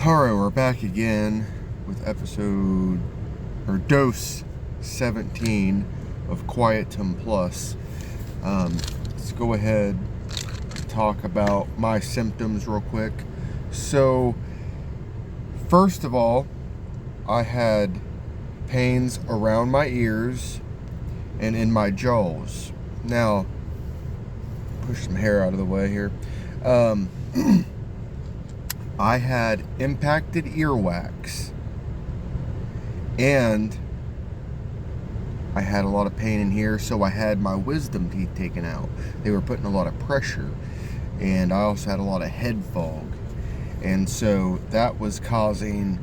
Alright, we're back again with episode, or dose 17 of Quietum Plus. Let's go ahead and talk about my symptoms real quick. So, first of all, I had pains around my ears and in my jaws. Now, push some hair out of the way here. I had impacted earwax, and I had a lot of pain in here, so I had my wisdom teeth taken out. They were putting a lot of pressure, and I also had a lot of head fog, and so that was causing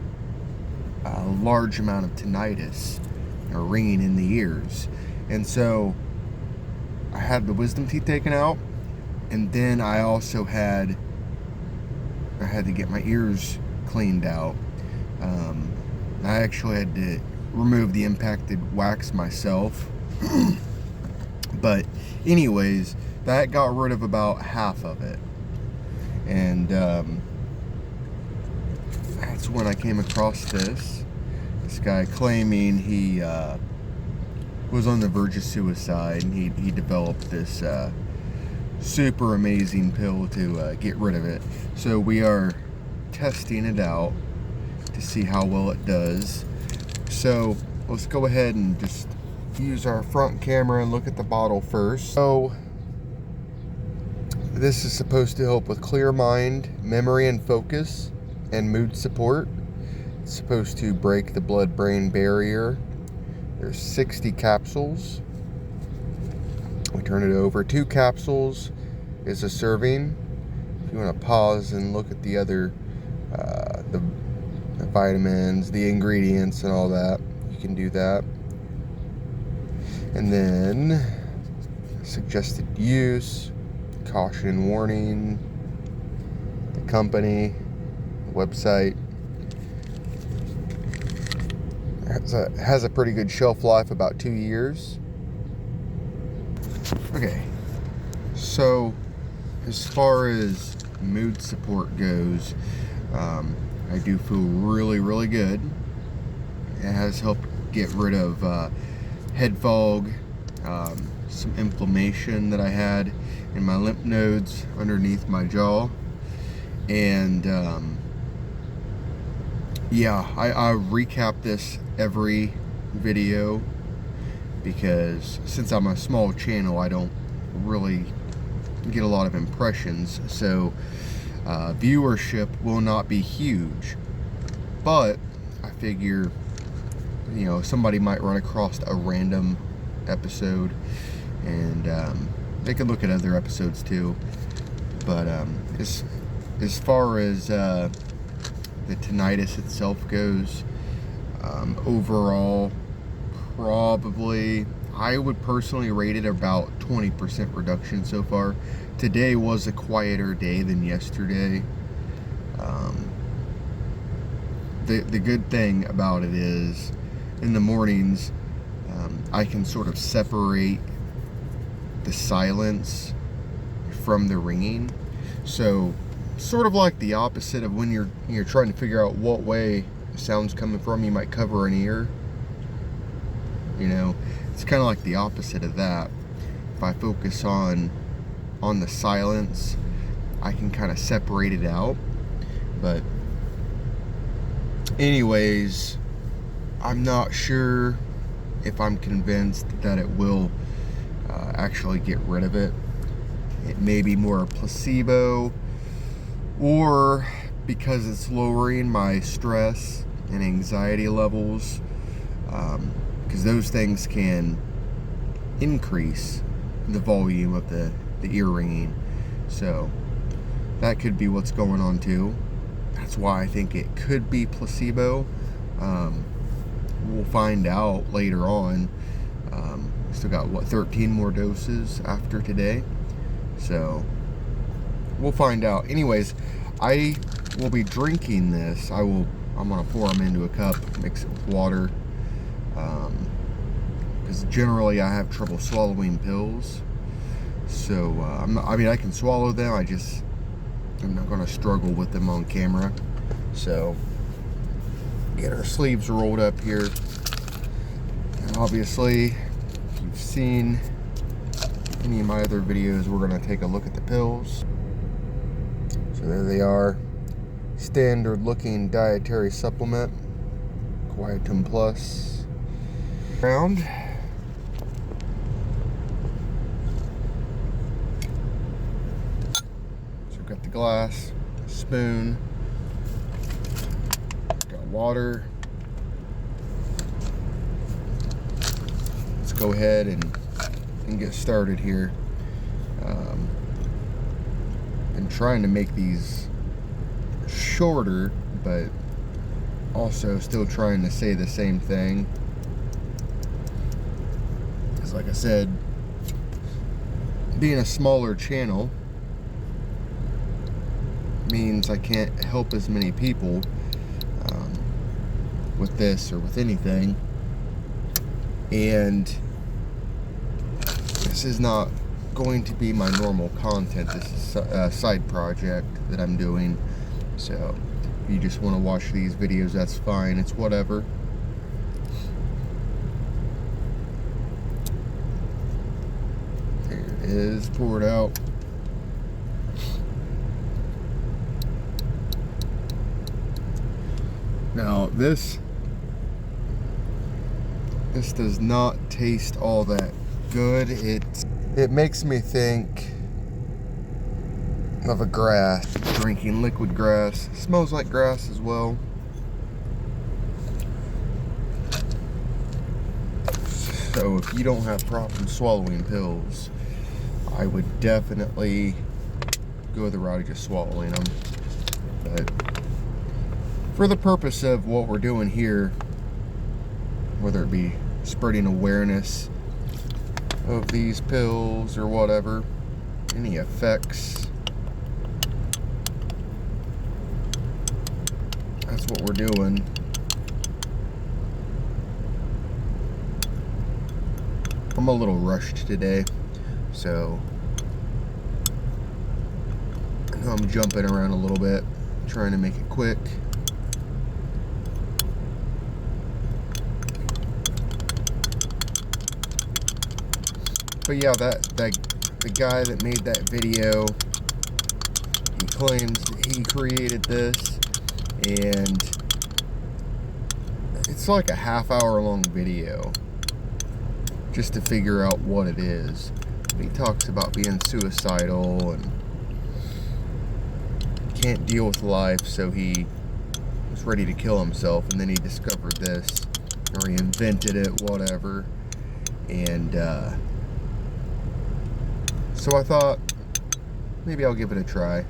a large amount of tinnitus, or ringing in the ears. And so I had the wisdom teeth taken out, and then I also had to get my ears cleaned out. I actually had to remove the impacted wax myself. But anyways, that got rid of about half of it. And that's when I came across this guy claiming he was on the verge of suicide, and he developed this super amazing pill to get rid of it. So we are testing it out to see how well it does. So let's go ahead and just use our front camera and look at the bottle first. So this is supposed to help with clear mind, memory and focus, and mood support. It's supposed to break the blood-brain barrier. There's 60 capsules. We turn it over. 2 capsules is a serving. If you want to pause and look at the other, the vitamins, the ingredients, and all that, you can do that. And then suggested use, caution and warning, the company, the website. It has a pretty good shelf life, about 2 years. Okay, so as far as mood support goes, I do feel really good. It has helped get rid of head fog, some inflammation that I had in my lymph nodes underneath my jaw, and yeah, I recap this every video, because since I'm a small channel, I don't really get a lot of impressions, so viewership will not be huge. But I figure, you know, somebody might run across a random episode, and they can look at other episodes too. But as far as the tinnitus itself goes, overall, probably I would personally rate it about 20% reduction so far. Today was a quieter day than yesterday. The good thing about it is, in the mornings, I can sort of separate the silence from the ringing. So, sort of like the opposite of when you're trying to figure out what way the sound's coming from. You might cover an ear. You know, it's kind of like the opposite of that. If I focus on the silence, I can kind of separate it out. But anyways, I'm not sure if I'm convinced that it will actually get rid of it. It may be more a placebo, or because it's lowering my stress and anxiety levels, because those things can increase the volume of the ear ringing. So that could be what's going on too. That's why I think it could be placebo. We'll find out later on. Still got 13 more doses after today, so we'll find out. Anyways, I will be drinking this. I'm gonna pour them into a cup, mix it with water, because generally I have trouble swallowing pills. So I mean, I can swallow them. I'm not gonna struggle with them on camera. So get our sleeves rolled up here. And obviously, if you've seen any of my other videos, we're going to take a look at the pills. So there they are. Standard looking dietary supplement, Quietum Plus. Round. So we've got the glass, spoon, got water. Let's go ahead and get started here. I'm trying to make these shorter, but also still trying to say the same thing. Because like I said, being a smaller channel means I can't help as many people with this or with anything. And this is not going to be my normal content. This is a side project that I'm doing. So if you just want to watch these videos, that's fine. It's whatever. There it is, pour it out. Now this does not taste all that good. It makes me think of a grass, drinking liquid grass. It smells like grass as well. So if you don't have problems swallowing pills, I would definitely go the route of just swallowing them. But for the purpose of what we're doing here, whether it be spreading awareness of these pills or whatever, any effects, that's what we're doing. I'm a little rushed today, so I know I'm jumping around a little bit, trying to make it quick. But yeah, the guy that made that video, he claims that he created this, and it's like a half-hour long video just to figure out what it is. He talks about being suicidal and can't deal with life, so he was ready to kill himself, and then he discovered this, or he invented it, whatever. And so I thought, maybe I'll give it a try.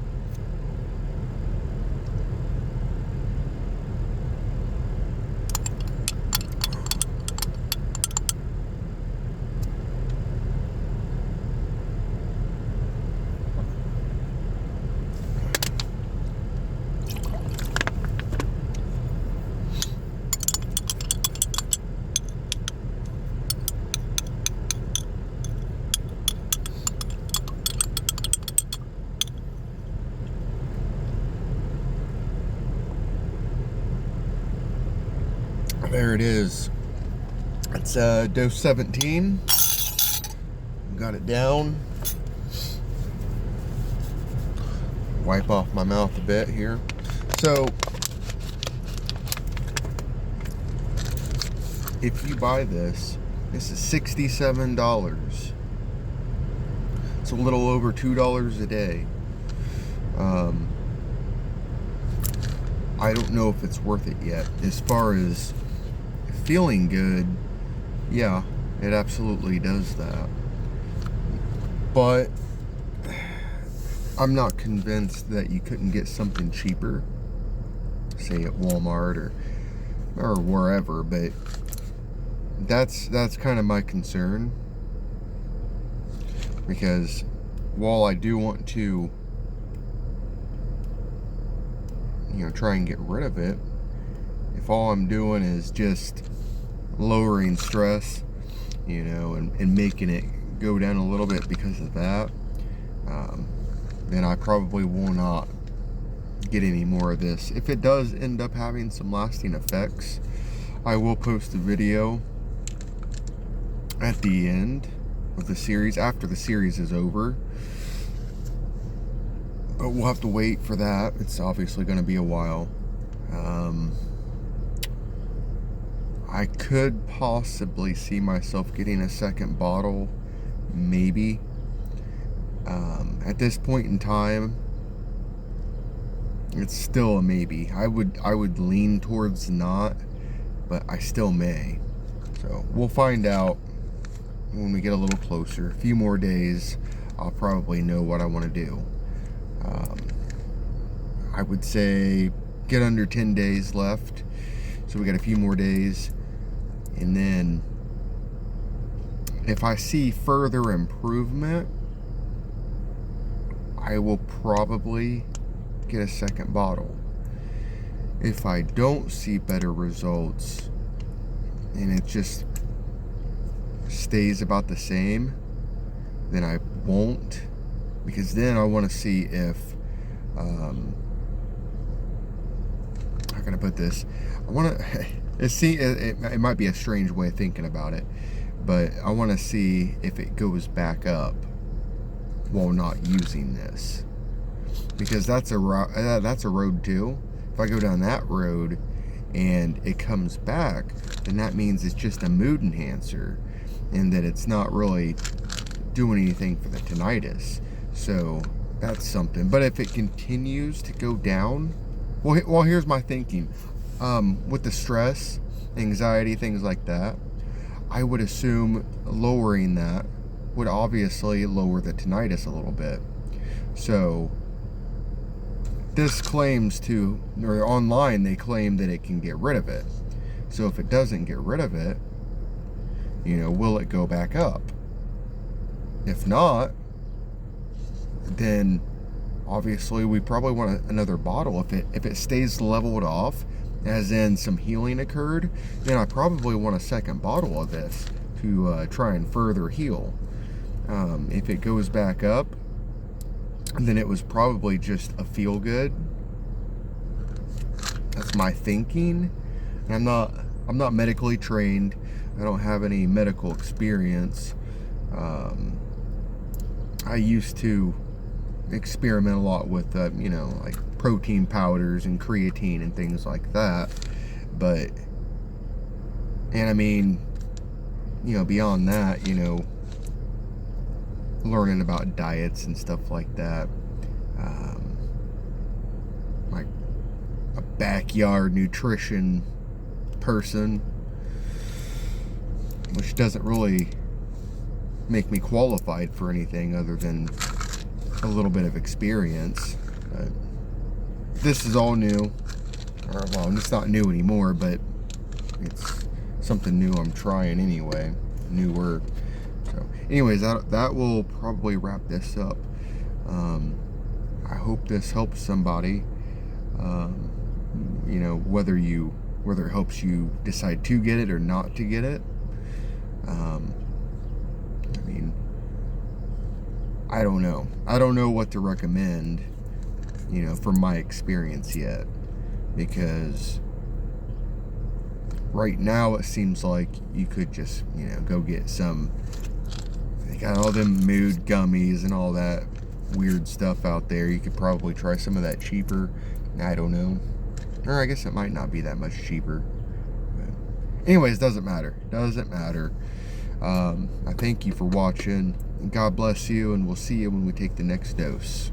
There it is. It's dose 17. Got it down. Wipe off my mouth a bit here. So, if you buy this, this is $67. It's a little over $2 a day. I don't know if it's worth it yet. As far as feeling good, yeah, it absolutely does that. But I'm not convinced that you couldn't get something cheaper, say at Walmart or wherever. But that's kind of my concern, because while I do want to, try and get rid of it, if all I'm doing is just lowering stress, and making it go down a little bit because of that, then I probably will not get any more of this. If it does end up having some lasting effects, I will post a video at the end of the series, after the series is over. But we'll have to wait for that. It's obviously going to be a while. I could possibly see myself getting a second bottle, maybe. At this point in time, it's still a maybe. I would lean towards not, but I still may. So we'll find out when we get a little closer. A few more days, I'll probably know what I want to do. I would say get under 10 days left, so we got a few more days, and then if I see further improvement, I will probably get a second bottle. If I don't see better results and it just stays about the same, then I won't, because then I want to see if how can I put this? I want to it might be a strange way of thinking about it, but I want to see if it goes back up while not using this, because that's a road too. If I go down that road and it comes back, then that means it's just a mood enhancer and that it's not really doing anything for the tinnitus. So that's something. But if it continues to go down, well, here's my thinking. With the stress, anxiety, things like that, I would assume lowering that would obviously lower the tinnitus a little bit. So this claims to, or online they claim that it can get rid of it. So if it doesn't get rid of it, will it go back up? If not, then obviously we probably want another bottle. If it stays leveled off, as in some healing occurred, then I probably want a second bottle of this to try and further heal. If it goes back up, then it was probably just a feel good. That's my thinking. And I'm not medically trained. I don't have any medical experience. I used to experiment a lot with like protein powders and creatine and things like that, and I mean, beyond that, learning about diets and stuff like that, like a backyard nutrition person, which doesn't really make me qualified for anything other than a little bit of experience. This is all new, well, it's not new anymore, but it's something new I'm trying anyway, newer. So anyways, that will probably wrap this up. I hope this helps somebody, whether it helps you decide to get it or not to get it. I mean, I don't know. I don't know what to recommend, from my experience yet, because right now it seems like you could just, go get some, they got all them mood gummies and all that weird stuff out there. You could probably try some of that cheaper. I don't know. Or I guess it might not be that much cheaper. But anyways, doesn't matter. Doesn't matter. I thank you for watching. God bless you, and we'll see you when we take the next dose.